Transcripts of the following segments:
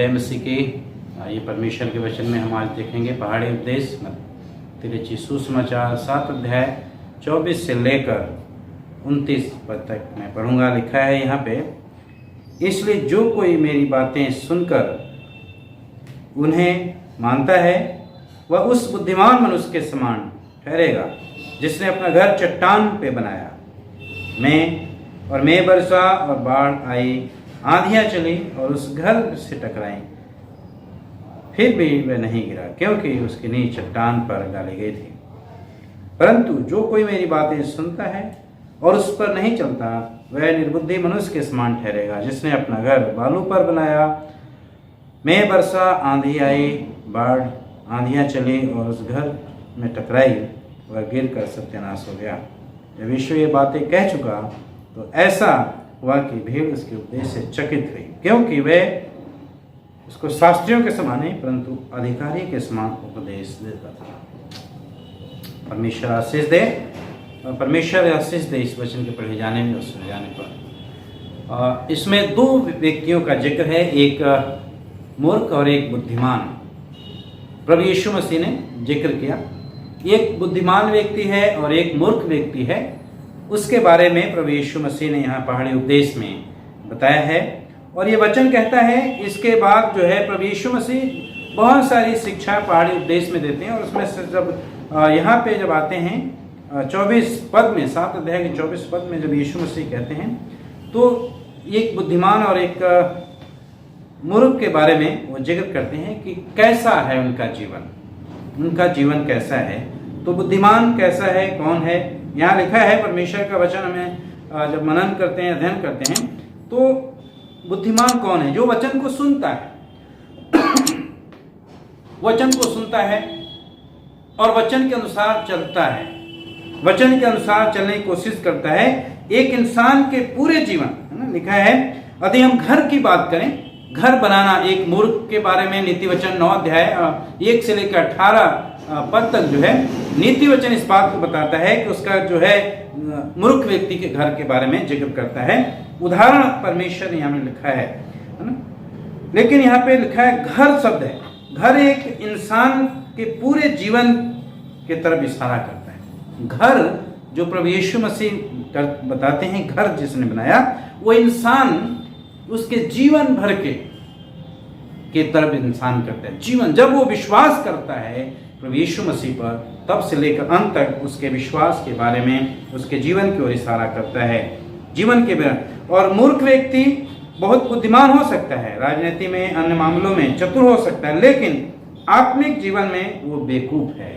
जय मसीह की। ये परमेश्वर के वचन में हम आज देखेंगे पहाड़ी उपदेश तिरछी सुसमाचार 7 अध्याय 24 से लेकर 29 पद तक मैं पढ़ूंगा। लिखा है यहाँ पे, इसलिए जो कोई मेरी बातें सुनकर उन्हें मानता है वह उस बुद्धिमान मनुष्य के समान ठहरेगा जिसने अपना घर चट्टान पे बनाया। मैं बरसा और बाढ़ आई, आंधियां चली और उस घर से टकराई, फिर भी वह नहीं गिरा क्योंकि उसकी नींव चट्टान पर डाली गई थी। परंतु जो कोई मेरी बातें सुनता है और उस पर नहीं चलता वह निर्बुद्धि मनुष्य के समान ठहरेगा जिसने अपना घर बालू पर बनाया। मैं बरसा, आंधी आई, बाढ़, आंधियां चली और उस घर में टकराई, वह गिर कर सत्यानाश हो गया। जब यीशु ये बातें कह चुका तो ऐसा हुआ कि भीड़ उसके उपदेश से चकित हुई, क्योंकि वे उसको शास्त्रियों के समान नहीं परंतु अधिकारी के समान उपदेश देता था। परमेश्वर आशीष दे और परमेश्वर आशीष दे इस वचन के पढ़े जाने में और सुने जाने पर। इसमें 2 व्यक्तियों का जिक्र है, एक मूर्ख और एक बुद्धिमान। प्रभु यीशु मसीह ने जिक्र किया, एक बुद्धिमान व्यक्ति है और एक मूर्ख व्यक्ति है। उसके बारे में प्रभु यीशु मसीह ने यहाँ पहाड़ी उपदेश में बताया है। और ये वचन कहता है, इसके बाद जो है प्रभु यीशु मसीह बहुत सारी शिक्षा पहाड़ी उपदेश में देते हैं। और उसमें से जब यहाँ पे जब आते हैं 24 पद में, 7 अध्याय के 24 पद में जब यीशु मसीह कहते हैं तो एक बुद्धिमान और एक मूर्ख के बारे में वो जिक्र करते हैं कि कैसा है उनका जीवन कैसा है। तो बुद्धिमान कैसा है, कौन है, यहाँ लिखा है। परमेश्वर का वचन हमें जब मनन करते हैं, अध्ययन करते हैं, तो बुद्धिमान कौन है? जो वचन को सुनता है वचन को सुनता है और वचन के अनुसार चलता है, वचन के अनुसार चलने की कोशिश करता है। एक इंसान के पूरे जीवन, है ना, लिखा है। यदि हम घर की बात करें, घर बनाना, एक मूर्ख के बारे में नीति वचन 9 अध्याय 1 से लेकर 18 पद तक जो है नीति वचन इस बात को बताता है कि उसका जो है मूर्ख व्यक्ति के घर के बारे में जिक्र करता है। उदाहरण परमेश्वर यहाँ में लिखा है ना। लेकिन यहाँ पे लिखा है घर शब्द है। घर एक इंसान के पूरे जीवन के तरफ इशारा करता है। घर जो प्रभु यीशु मसीह बताते हैं, घर जिसने बनाया वो इंसान उसके जीवन भर के तरफ इंसान करता है। जीवन जब वो विश्वास करता है प्रभु यीशु मसीह पर, तब से लेकर अंत तक उसके विश्वास के बारे में, उसके जीवन की ओर इशारा करता है, जीवन के बारे। और मूर्ख व्यक्ति बहुत बुद्धिमान हो सकता है, राजनीति में, अन्य मामलों में चतुर हो सकता है, लेकिन आत्मिक जीवन में वो बेवकूफ है।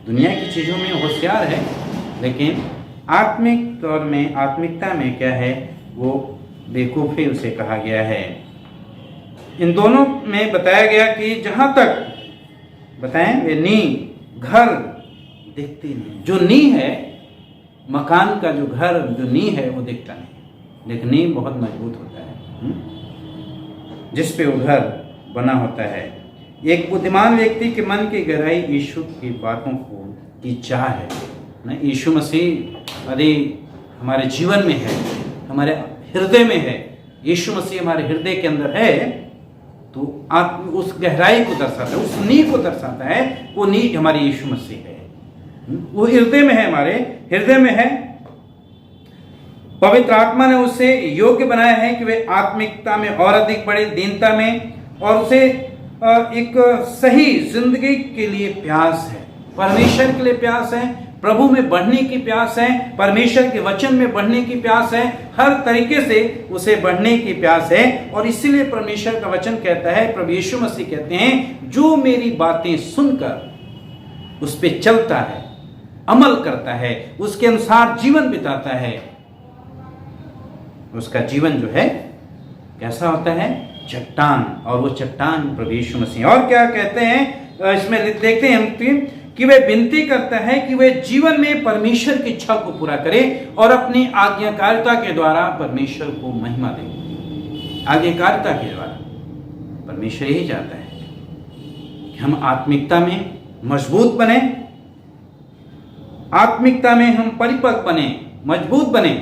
दुनिया की चीजों में होशियार है, लेकिन आत्मिक तौर में, आत्मिकता में क्या है, वो बेवकूफी उसे कहा गया है। इन दोनों में बताया गया कि जहां तक बताएं, वे नींव, घर दिखती नहीं। जो नींव है, मकान का जो घर, जो नींव है वो दिखता नहीं, लेकिन नींव बहुत मजबूत होता है जिस पे वो घर बना होता है। एक बुद्धिमान व्यक्ति के मन की गहराई यीशु की बातों की चाह है ना। यीशु मसीह यदि हमारे जीवन में है, हमारे हृदय में है, यीशु मसीह हमारे हृदय के अंदर है, तो आप उस गहराई को दर्शाता है, उस नींव को दर्शाता है। वो नींव हमारी यीशु मसीह है, वो हृदय में है, हमारे हृदय में है। पवित्र आत्मा ने उसे योग्य बनाया है कि वे आत्मिकता में और अधिक बढ़े, दीनता में, और उसे एक सही जिंदगी के लिए प्यास है, परमेश्वर के लिए प्यास है, प्रभु में बढ़ने की प्यास है, परमेश्वर के वचन में बढ़ने की प्यास है, हर तरीके से उसे बढ़ने की प्यास है। और इसीलिए परमेश्वर का वचन कहता है, प्रभु यीशु मसीह कहते हैं, जो मेरी बातें सुनकर उस पे चलता है, अमल करता है, उसके अनुसार जीवन बिताता है, उसका जीवन जो है कैसा होता है? चट्टान। और वो चट्टान प्रभु यीशु मसीह। और क्या कहते हैं इसमें देखते हैं हम कि वे विनती करता है कि वे जीवन में परमेश्वर की इच्छा को पूरा करे और अपनी आज्ञाकारिता के द्वारा परमेश्वर को महिमा दे। आज्ञाकारिता के द्वारा परमेश्वर यही चाहता है कि हम आत्मिकता में मजबूत बने, आत्मिकता में हम परिपक्व बने, मजबूत बने।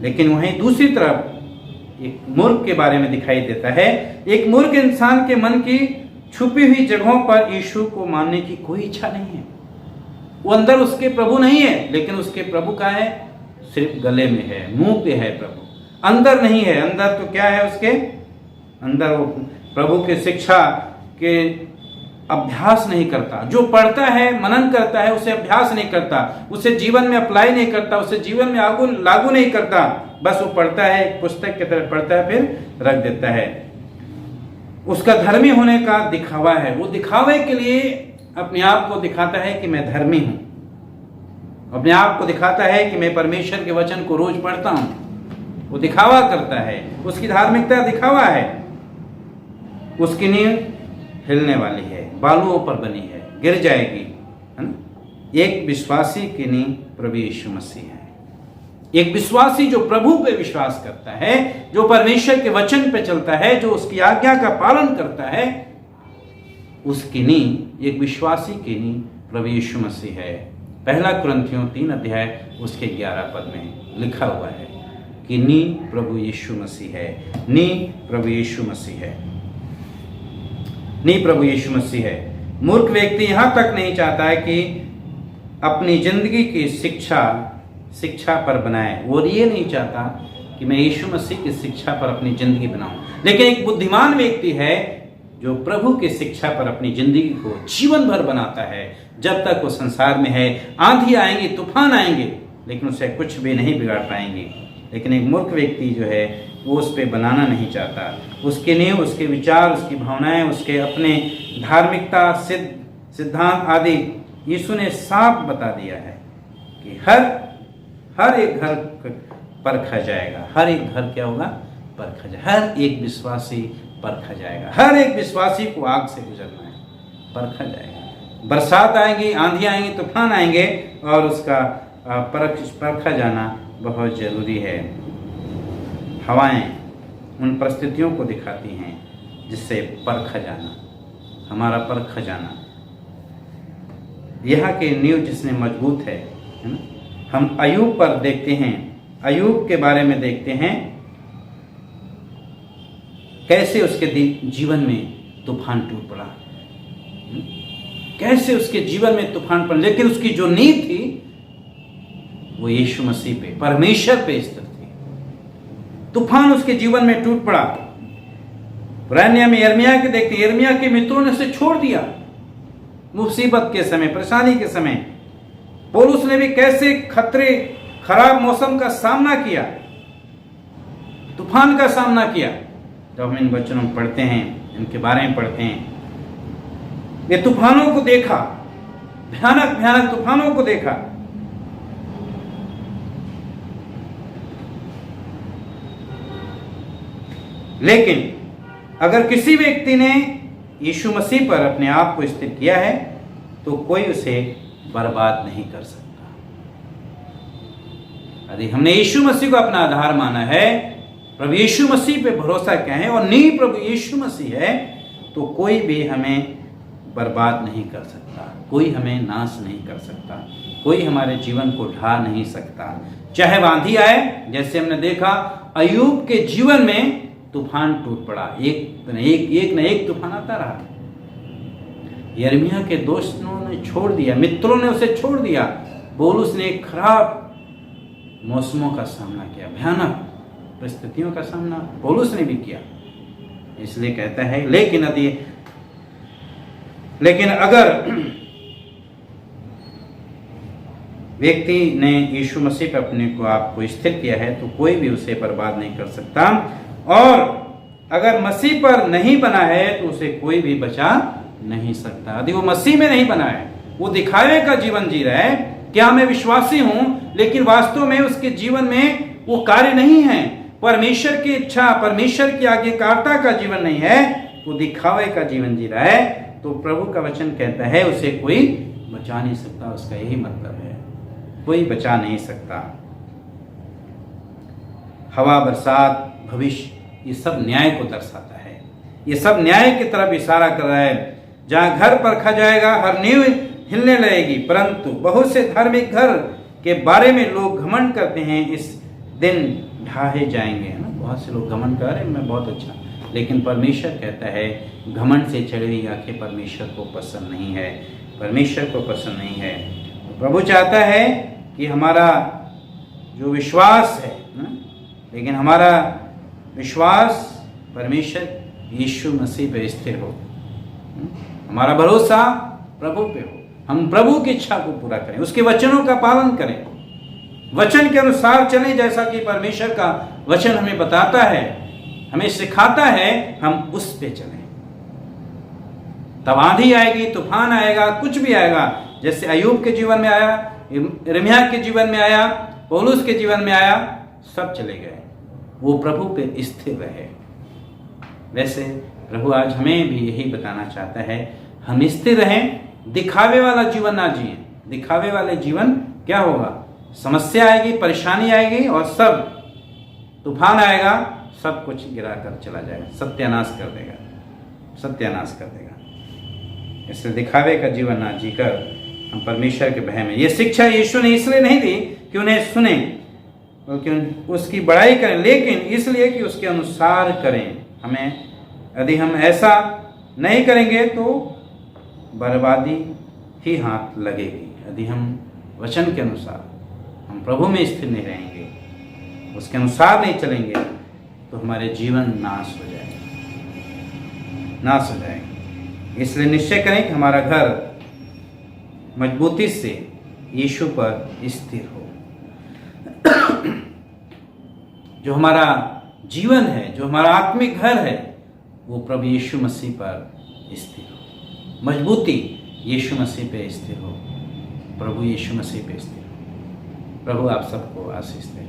लेकिन वहीं दूसरी तरफ एक मूर्ख के बारे में दिखाई देता है। एक मूर्ख इंसान के मन की छुपी हुई जगहों पर यीशु को मानने की कोई इच्छा नहीं है। वो अंदर उसके प्रभु नहीं है, लेकिन उसके प्रभु का है, सिर्फ गले में है, मुंह पे है प्रभु, अंदर नहीं है। अंदर तो क्या है उसके अंदर? वो प्रभु के शिक्षा के अभ्यास नहीं करता। जो पढ़ता है, मनन करता है, उसे अभ्यास नहीं करता, उसे जीवन में अप्लाई नहीं करता, उसे जीवन में लागू नहीं करता। बस वो पढ़ता है, एक पुस्तक की तरह पढ़ता है, फिर रख देता है। उसका धर्मी होने का दिखावा है। वो दिखावे के लिए अपने आप को दिखाता है कि मैं धर्मी हूं, अपने आप को दिखाता है कि मैं परमेश्वर के वचन को रोज पढ़ता हूं। वो दिखावा करता है, उसकी धार्मिकता दिखावा है। उसकी नींव हिलने वाली है, बालुओं पर बनी है, गिर जाएगी, है ना। एक विश्वासी की नींव प्रभु यीशु मसीह है। एक विश्वासी जो प्रभु पे विश्वास करता है, जो परमेश्वर के वचन पे चलता है, जो उसकी आज्ञा का पालन करता है, उसकी नींव, एक विश्वासी की नींव प्रभु यीशु मसीह है। पहला कुरिन्थियों 3 अध्याय उसके 11 पद में लिखा हुआ है कि नींव प्रभु यीशु मसीह है, नींव प्रभु यीशु मसीह है, नींव प्रभु यीशु मसीह है। मूर्ख व्यक्ति यहां तक नहीं चाहता है कि अपनी जिंदगी की शिक्षा पर बनाए। वो ये नहीं चाहता कि मैं यीशु मसीह की शिक्षा पर अपनी जिंदगी बनाऊं। लेकिन एक बुद्धिमान व्यक्ति है जो प्रभु की शिक्षा पर अपनी जिंदगी को जीवन भर बनाता है। जब तक वो संसार में है, आंधी आएंगे, तूफान आएंगे, लेकिन उसे कुछ भी नहीं बिगाड़ पाएंगे। लेकिन एक मूर्ख व्यक्ति जो है वो उस पर बनाना नहीं चाहता। उसके नींव, उसके विचार, उसकी भावनाएं, उसके अपने धार्मिकता, सिद्धांत आदि यीशु ने साफ बता दिया है कि हर एक घर परखा जाएगा। हर एक घर क्या होगा? परखा जाएगा। हर एक विश्वासी परखा जाएगा। हर एक विश्वासी को आग से गुजरना है, परखा जाएगा। बरसात आएंगी, आंधी आएंगी, तूफान आएंगे, और उसका परखा जाना बहुत जरूरी है। हवाएं उन परिस्थितियों को दिखाती हैं जिससे परखा जाना, हमारा परखा जाना। यहाँ के नींव जिसने मजबूत है ना। हम अय्यूब पर देखते हैं, अय्यूब के बारे में देखते हैं कैसे उसके जीवन में तूफान टूट पड़ा, कैसे उसके जीवन में तूफान पड़ा, लेकिन उसकी जो नींव थी वो यीशु मसीह पे, परमेश्वर पे स्थिर थी। तूफान उसके जीवन में टूट पड़ा। पुराने में यिर्मयाह के देखते, यिर्मयाह के मित्रों ने उसे छोड़ दिया मुसीबत के समय, परेशानी के समय। पौलुस ने भी कैसे खतरे, खराब मौसम का सामना किया, तूफान का सामना किया। जब हम इन वचनों में पढ़ते हैं, इनके बारे में पढ़ते हैं, ये तूफानों को देखा, भयानक भयानक तूफानों को देखा। लेकिन अगर किसी व्यक्ति ने यीशु मसीह पर अपने आप को स्थिर किया है तो कोई उसे बर्बाद नहीं कर सकता। यदि हमने यीशु मसीह को अपना आधार माना है, प्रभु यीशु मसीह पे भरोसा किया है और नींव प्रभु यीशु मसीह है, तो कोई भी हमें बर्बाद नहीं कर सकता, कोई हमें नाश नहीं कर सकता, कोई हमारे जीवन को ढा नहीं सकता। चाहे आंधी आए, जैसे हमने देखा अय्यूब के जीवन में तूफान टूट पड़ा, एक न एक तूफान आता रहा। यिर्मयाह के दोस्तों ने छोड़ दिया, मित्रों ने उसे छोड़ दिया। पौलुस ने खराब मौसमों का सामना किया, भयानक परिस्थितियों का सामना पौलुस ने भी किया। इसलिए कहता है, लेकिन अगर व्यक्ति ने यीशु मसीह पर अपने को आपको स्थिर किया है तो कोई भी उसे बर्बाद नहीं कर सकता। और अगर मसीह पर नहीं बना है तो उसे कोई भी बचा नहीं सकता। यदि वो मसीह में नहीं बना है, वो दिखावे का जीवन जी रहा है, क्या मैं विश्वासी हूं, लेकिन वास्तव में उसके जीवन में वो कार्य नहीं है, परमेश्वर की इच्छा, परमेश्वर की आज्ञाकारिता का जीवन नहीं है, वो दिखावे का जीवन जी रहा है, तो प्रभु का वचन कहता है उसे कोई बचा नहीं सकता। उसका यही मतलब है, कोई बचा नहीं सकता। हवा, बरसात, भविष्य, ये सब न्याय को दर्शाता है। ये सब न्याय की तरफ इशारा कर रहा है। जहां घर परखा जाएगा, हर नींव हिलने लगेगी, परंतु बहुत से धार्मिक घर के बारे में लोग घमंड करते हैं, इस दिन ढाहे जाएंगे, है ना। बहुत से लोग घमंड कर रहे हैं, मैं बहुत अच्छा, लेकिन परमेश्वर कहता है घमंड से चढ़ी हुई आंखें परमेश्वर को पसंद नहीं है, परमेश्वर को पसंद नहीं है। प्रभु चाहता है कि हमारा जो विश्वास है लेकिन हमारा विश्वास परमेश्वर यीशु मसीह पे स्थिर हो, हमारा भरोसा प्रभु पे हो, हम प्रभु की इच्छा को पूरा करें, उसके वचनों का पालन करें, वचन के अनुसार चलें, जैसा कि परमेश्वर का वचन हमें बताता है, हमें सिखाता है, हम उस पे चलें। तब आंधी आएगी, तूफान आएगा, कुछ भी आएगा, जैसे अय्यूब के जीवन में आया, यिर्मयाह के जीवन में आया, पौलुस के जीवन में आया, सब चले गए, वो प्रभु पे स्थिर रहे। वैसे प्रभु आज हमें भी यही बताना चाहता है, हम स्थिर रहें, दिखावे वाला जीवन ना जिए। दिखावे वाले जीवन क्या होगा? समस्या आएगी, परेशानी आएगी और सब तूफान आएगा, सब कुछ गिरा कर चला जाएगा, सत्यानाश कर देगा, सत्यानाश कर देगा। इसलिए दिखावे का जीवन ना जीकर हम परमेश्वर के भय में, ये शिक्षा यीशु ने इसलिए नहीं दी कि उन्हें सुने, बल्कि उसकी बड़ाई करें, लेकिन इसलिए कि उसके अनुसार करें। हमें यदि हम ऐसा नहीं करेंगे तो बर्बादी ही हाथ लगेगी। यदि हम वचन के अनुसार, हम प्रभु में स्थिर नहीं रहेंगे, उसके अनुसार नहीं चलेंगे, तो हमारे जीवन नाश हो जाएगा, नाश हो जाएगा। इसलिए निश्चय करें कि हमारा घर मजबूती से यीशु पर स्थिर हो। जो हमारा जीवन है, जो हमारा आत्मिक घर है, वो प्रभु यीशु मसीह पर स्थिर हो, मजबूती यीशु मसीह पे स्थिर हो, प्रभु यीशु मसीह पे स्थिर हो। प्रभु आप सबको आशीष दे।